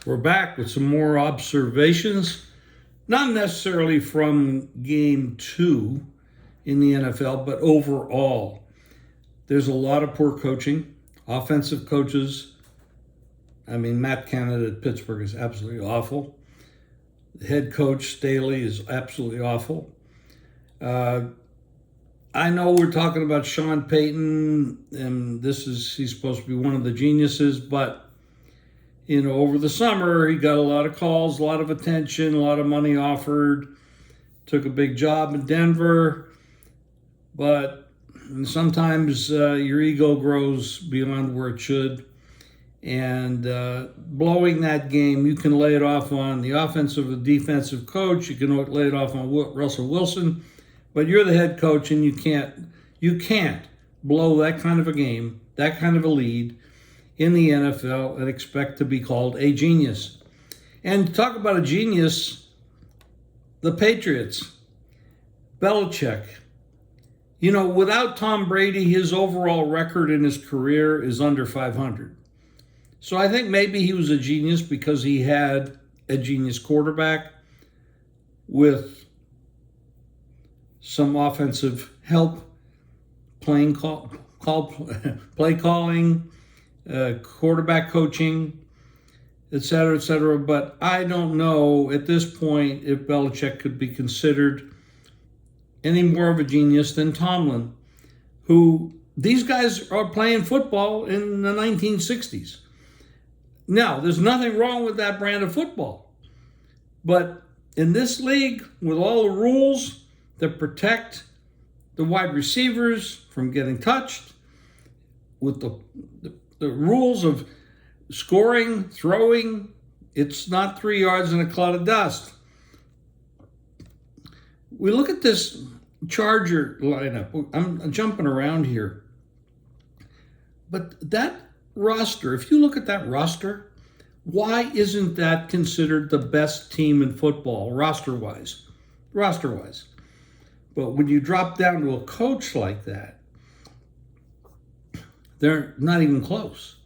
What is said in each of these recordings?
We're back with some more observations, not necessarily from game 2 in the NFL, but overall. There's a lot of poor coaching, offensive coaches. I mean, Matt Canada at Pittsburgh is absolutely awful. The head coach, Staley, is absolutely awful. I know we're talking about Sean Payton, and he's supposed to be one of the geniuses, but over the summer, he got a lot of calls, a lot of attention, a lot of money offered, took a big job in Denver, but sometimes your ego grows beyond where it should. And blowing that game, you can lay it off on the offensive or defensive coach. You can lay it off on Russell Wilson, but you're the head coach, and you can't blow that kind of a game, that kind of a lead in the NFL and expect to be called a genius. And to talk about a genius, the Patriots, Belichick. Without Tom Brady, his overall record in his career is under 500. So I think maybe he was a genius because he had a genius quarterback with some offensive help, play calling, quarterback coaching, et cetera, but I don't know at this point if Belichick could be considered any more of a genius than Tomlin, who these guys are playing football in the 1960s. Now, there's nothing wrong with that brand of football, but in this league, with all the rules that protect the wide receivers from getting touched, with the rules of scoring, throwing, it's not 3 yards in a cloud of dust. We look at this Charger lineup. I'm jumping around here. But that roster, if you look at that roster, why isn't that considered the best team in football, roster-wise? But when you drop down to a coach like that, they're not even close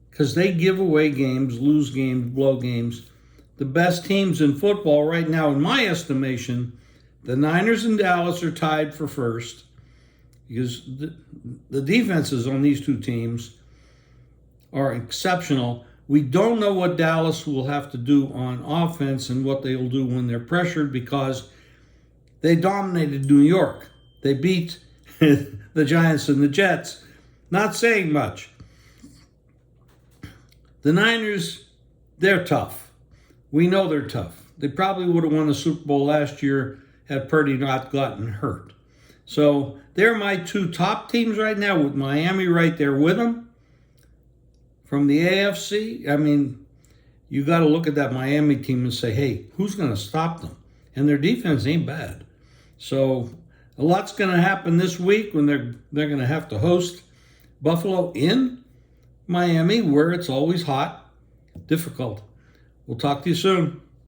because they give away games, lose games, blow games. The best teams in football right now, in my estimation, the Niners and Dallas are tied for first because the defenses on these two teams are exceptional. We don't know what Dallas will have to do on offense and what they will do when they're pressured because they dominated New York. They beat the Giants and the Jets. Not saying much. The Niners, they're tough. We know they're tough. They probably would have won the Super Bowl last year had Purdy not gotten hurt. So they're my two top teams right now, with Miami right there with them. From the AFC, I mean, you got to look at that Miami team and say, hey, who's going to stop them? And their defense ain't bad. So a lot's going to happen this week when they're going to have to host Buffalo in Miami, where it's always hot, difficult. We'll talk to you soon.